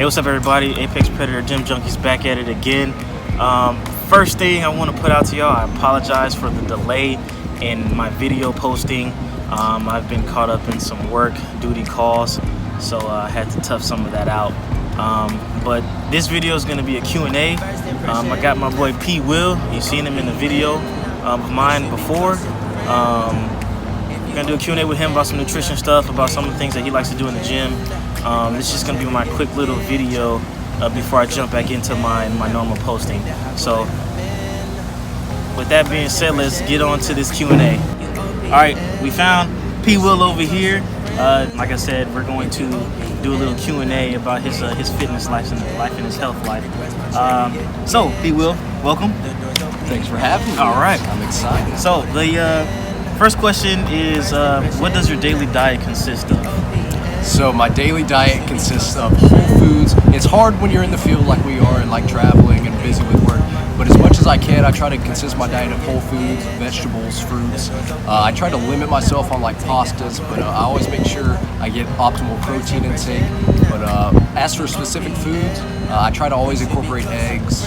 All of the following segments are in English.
what's up everybody? Apex Predator Gym Junkies back at it again. First thing I want to put out to y'all, I apologize for the delay in my video posting. I've been caught up in some work duty calls, so I had to tough some of that out. But this video is going to be a Q&A. I got my boy PWill. You've seen him in the video of mine before. I'm going to do a Q&A with him about some nutrition stuff, about some of the things that he likes to do in the gym. This is just going to be my quick little video before I jump back into my normal posting. So with that being said, let's get on to this Q&A. Alright, we found PWill over here. Like I said, we're going to do a little Q&A about his fitness life and his health life. So PWill, welcome. Thanks for having me. Alright. I'm excited. So the first question is, what does your daily diet consist of? So my daily diet consists of whole foods. It's hard when you're in the field like we are and like traveling and busy with work, but as much as I can, I try to consist my diet of whole foods, vegetables, fruits. I try to limit myself on like pastas, but I always make sure I get optimal protein intake. But as for specific foods, I try to always incorporate eggs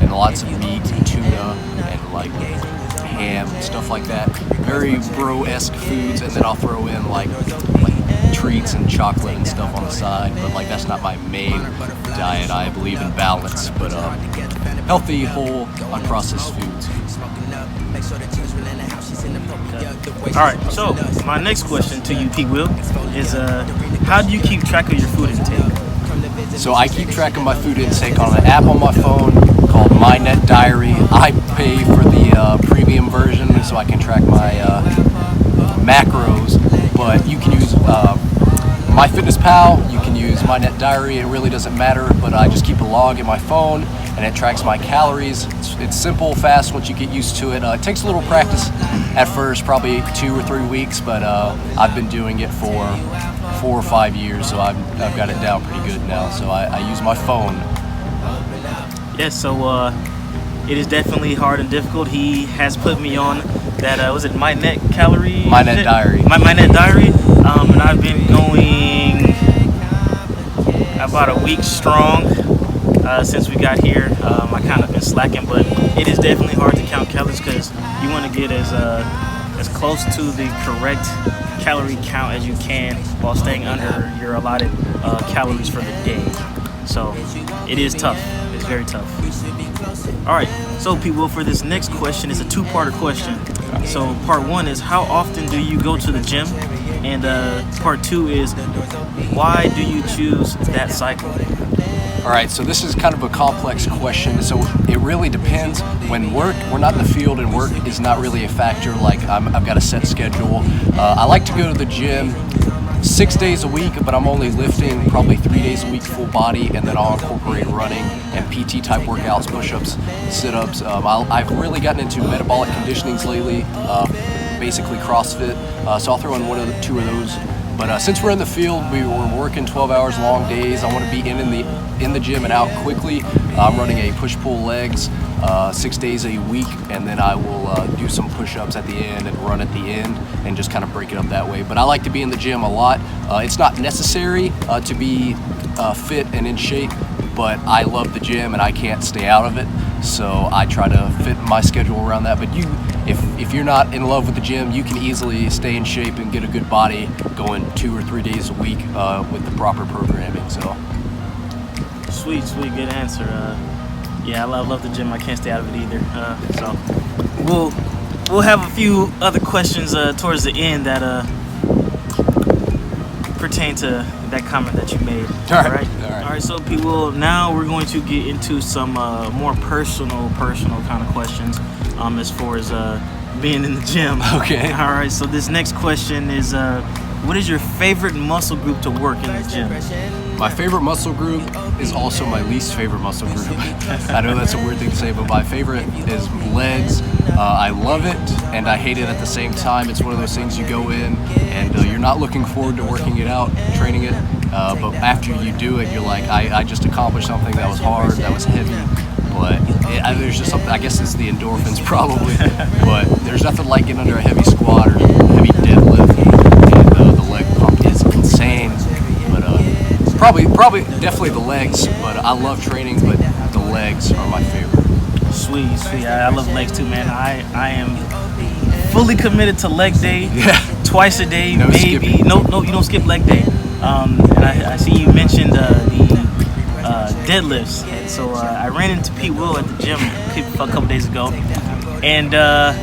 and lots of meat and tuna and like ham, stuff like that. Very bro-esque foods, and then I'll throw in like treats and chocolate and stuff on the side, but like that's not my main diet. I believe in balance, but healthy, whole, unprocessed foods. Alright, so my next question to you, PWill, is how do you keep track of your food intake? So I keep track of my food intake on an app on my phone called My Net Diary. I pay for the premium version so I can track my macros, but you can use MyFitnessPal, you can use My Net Diary, it really doesn't matter, but I just keep a log in my phone and it tracks my calories. It's simple, fast once you get used to it. It takes a little practice at first, probably 2 or 3 weeks, but I've been doing it for 4 or 5 years, so I've got it down pretty good now, so I use my phone. Yes, so it is definitely hard and difficult. He has put me on that, was it My Net Calorie? My Net Diary. My Net Diary, and I've been going about a week strong since we got here. I kind of been slacking, but it is definitely hard to count calories because you want to get as close to the correct calorie count as you can while staying under your allotted calories for the day. So it is tough. It's very tough. Alright, so PWill, for this next question, it's a two-parter question. So part one is, how often do you go to the gym? And part two is, why do you choose that cycle? Alright, so this is kind of a complex question, so it really depends. When we're not in the field and work is not really a factor, like I've got a set schedule. I like to go to the gym 6 days a week, but I'm only lifting probably 3 days a week full body, and then I'll incorporate running and PT type workouts, push-ups, sit-ups. I've really gotten into metabolic conditionings lately, basically CrossFit, so I'll throw in 1 or 2 of those. But since we're in the field, we're working 12 hours long days. I want to be in the gym and out quickly. I'm running a push-pull legs 6 days a week, and then I will do some push-ups at the end and run at the end and just kind of break it up that way. But I like to be in the gym a lot. It's not necessary to be fit and in shape, but I love the gym and I can't stay out of it. So I try to fit my schedule around that. But if you're not in love with the gym, you can easily stay in shape and get a good body going 2 or 3 days a week with the proper programming. So sweet, good answer. Yeah, I love the gym. I can't stay out of it either. So we'll have a few other questions towards the end that pertain to that comment that you made. All right. So PWill, now we're going to get into some more personal kind of questions as far as being in the gym. Okay. All right. So this next question is, what is your favorite muscle group to work in the gym? My favorite muscle group is also my least favorite muscle group. I know that's a weird thing to say, but my favorite is legs. I love it and I hate it at the same time. It's one of those things you go in and you're not looking forward to working it out, training it, but after you do it, you're like, I just accomplished something that was hard, that was heavy. But there's just something, I guess it's the endorphins probably, but there's nothing like getting under a heavy squat or heavy deadlift, and the leg pump is insane. But Probably, definitely the legs, but I love training, but the legs are my favorite. Sweet. I love legs too, man. I am fully committed to leg day. Yeah. Twice a day, No maybe. skipping. No, you don't skip leg day. And I see you mentioned the deadlifts. And so I ran into PWill at the gym a couple days ago, and I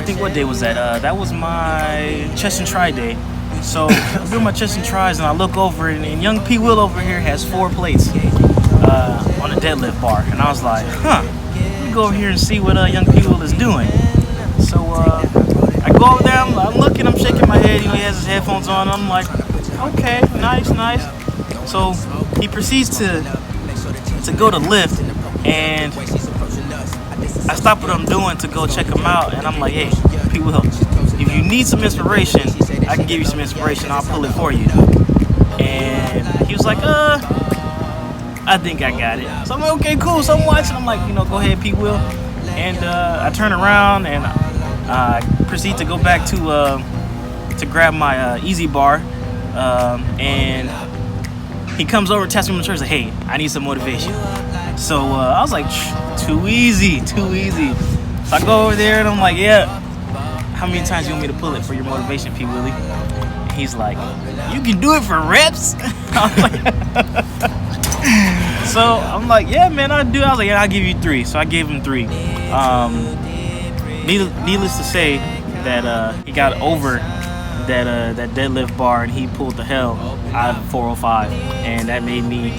think what day was that? That was my chest and try day. So I'm doing my chest and tries, and I look over, and young PWill over here has 4 plates on a deadlift bar, and I was like, let me go over here and see what young PWill is doing. So I go over there, I'm looking, I'm shaking my head. He has his headphones on. I'm like, okay, nice. So he proceeds to go to lift, and I stop what I'm doing to go check him out, and I'm like, hey, PWill, if you need some inspiration, I can give you some inspiration. I'll pull it for you. And he was like, I think I got it. So I'm like, okay, cool. So I'm watching. I'm like, go ahead, PWill. And I turn around and I proceed to go back to grab my easy bar. And he comes over, taps me on the shoulder, like, hey, I need some motivation. So I was like, too easy. So I go over there and I'm like, yeah, how many times do you want me to pull it for your motivation, P. Willie? And he's like, you can do it for reps? So I'm like, yeah, man, I'll do it. I was like, yeah, I'll give you 3. So I gave him 3. Needless to say that he got over that deadlift bar and he pulled the hell out of 405, and that made me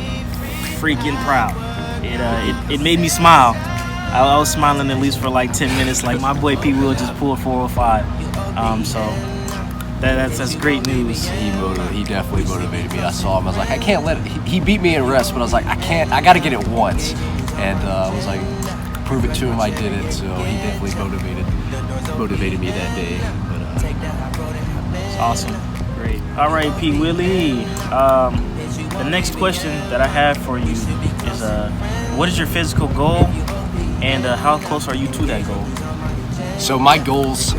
freaking proud. It made me smile. I was smiling at least for like 10 minutes, like my boy PWill just pulled 405. So that's great news. He definitely motivated me. I saw him. I was like, I can't let it. He beat me in rest, but I was like, I got to get it once. And I was like, prove it to him. I did it. So he definitely motivated me that day. But it's awesome. Great. All right, P. Willie. The next question that I have for you is, what is your physical goal, and how close are you to that goal? So my goals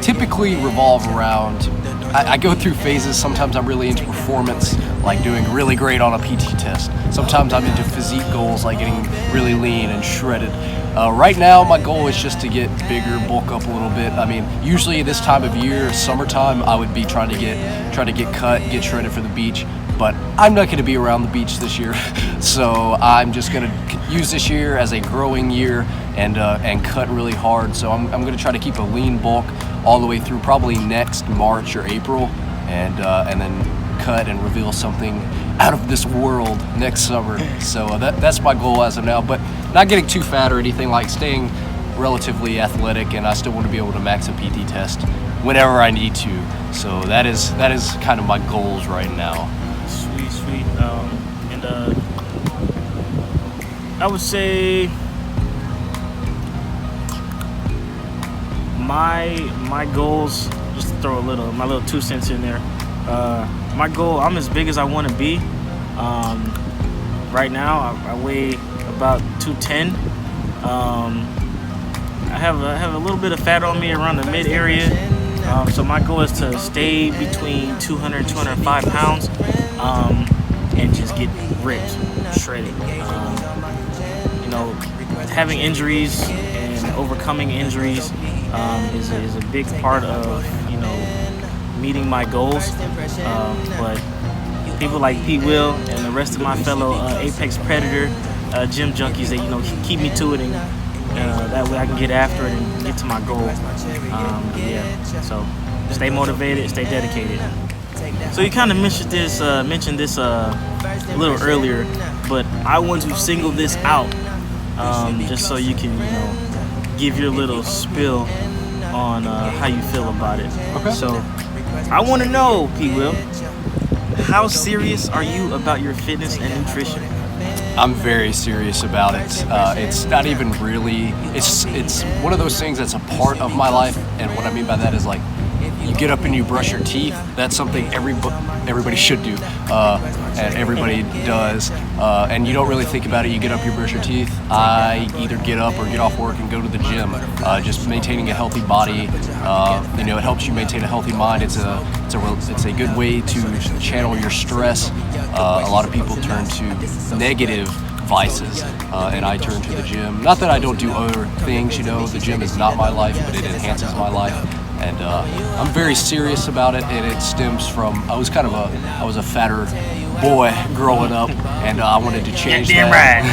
typically revolve around, I go through phases. Sometimes I'm really into performance, like doing really great on a PT test. Sometimes I'm into physique goals, like getting really lean and shredded. Right now, my goal is just to get bigger, bulk up a little bit. I mean, usually this time of year, summertime, I would be trying to get cut, get shredded for the beach. But I'm not going to be around the beach this year, so I'm just going to use this year as a growing year and cut really hard. So I'm going to try to keep a lean bulk all the way through probably next March or April, and then cut and reveal something out of this world next summer. So that's my goal as of now, but not getting too fat or anything, like staying relatively athletic, and I still want to be able to max a PT test whenever I need to. So that is kind of my goals right now. Sweet. I would say my goals, just to throw my little 2 cents in there. My goal, I'm as big as I want to be. Right now, I weigh about 210. I have a little bit of fat on me around the mid area. So my goal is to stay between 200 and 205 pounds and just get ripped, shredded. Having injuries and overcoming injuries is a big part of meeting my goals. But people like PWill and the rest of my fellow Apex Predator gym junkies, that keep me to it, and that way I can get after it and get to my goal. So stay motivated, stay dedicated. So you kind of mentioned this a little earlier, but I want to single this out just so you can give your little spill on how you feel about it. Okay. So I want to know, PWill, how serious are you about your fitness and nutrition? I'm very serious about it. It's not even really, it's one of those things that's a part of my life, and what I mean by that is, like, you get up and you brush your teeth. That's something everybody should do, and everybody does. And you don't really think about it. You get up, you brush your teeth. I either get up or get off work and go to the gym. Just maintaining a healthy body. You know, it helps you maintain a healthy mind. It's a good way to channel your stress. A lot of people turn to negative vices, and I turn to the gym. Not that I don't do other things, you know, the gym is not my life, but it enhances my life. And I'm very serious about it, and it stems from, I was a fatter boy growing up, and I wanted to change that. Right.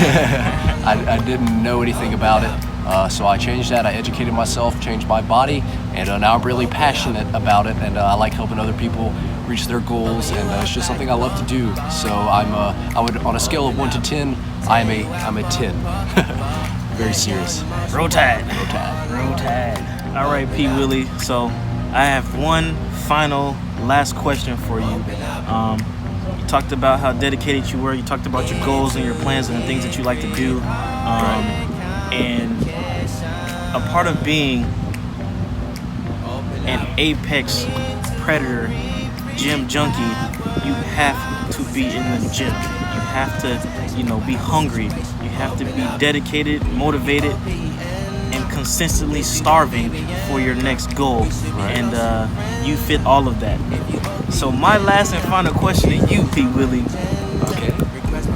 I didn't know anything about it, so I changed that. I educated myself, changed my body, and now I'm really passionate about it, and I like helping other people reach their goals, and it's just something I love to do. So I would, on a scale of 1 to 10, I'm a 10. Very serious. Roll Tide. Roll Tide. Roll Tide. All right, PWill. So I have one final last question for you. You talked about how dedicated you were. You talked about your goals and your plans and the things that you like to do. And a part of being an apex predator gym junkie, you have to be in the gym. You have to, you know, be hungry. You have to be dedicated, motivated, and consistently starving for your next goal. Right. And you fit all of that. So my last and final question to you, PWill,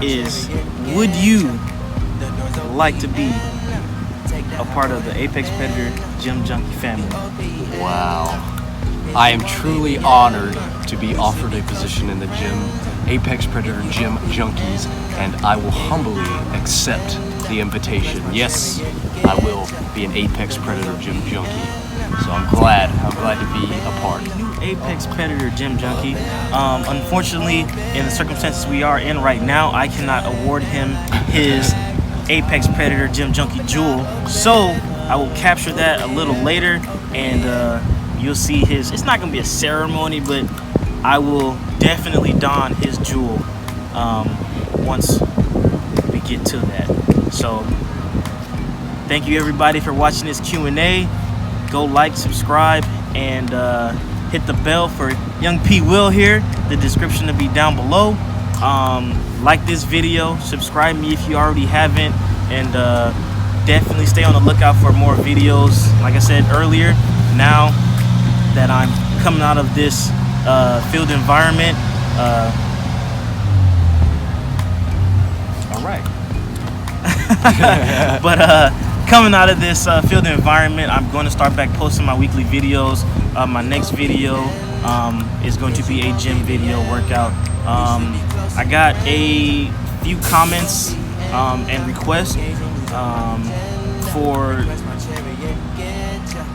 is: would you like to be a part of the Apex Predator Gym Junkie family? Wow. I am truly honored to be offered a position in the gym, Apex Predator Gym Junkies, and I will humbly accept the invitation. Yes, I will be an Apex Predator Gym Junkie. So I'm glad to be a part. Apex Predator Gym Junkie. Unfortunately, in the circumstances we are in right now, I cannot award him his Apex Predator Gym Junkie jewel. So I will capture that a little later, and you'll see his, it's not gonna be a ceremony, but I will definitely don his jewel once we get to that. So thank you everybody for watching this Q&A. Go like, subscribe, and hit the bell for young PWill here. The description will be down below. Like this video, subscribe me if you already haven't, and definitely stay on the lookout for more videos. Like I said earlier, now that I'm coming out of this field environment, All right. but coming out of this field environment, I'm going to start back posting my weekly videos. My next video is going to be a gym video workout. I got a few comments and requests for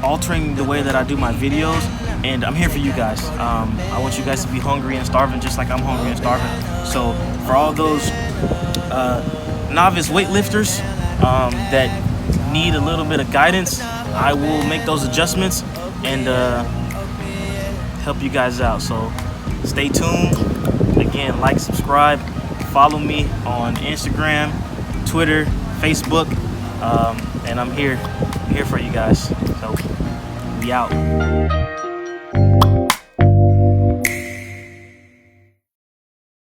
altering the way that I do my videos, and I'm here for you guys. I want you guys to be hungry and starving just like I'm hungry and starving. So for all those novice weightlifters that need a little bit of guidance, I will make those adjustments and help you guys out. So stay tuned. Again, like, subscribe, follow me on Instagram, Twitter, Facebook, and I'm here for you guys. So we out.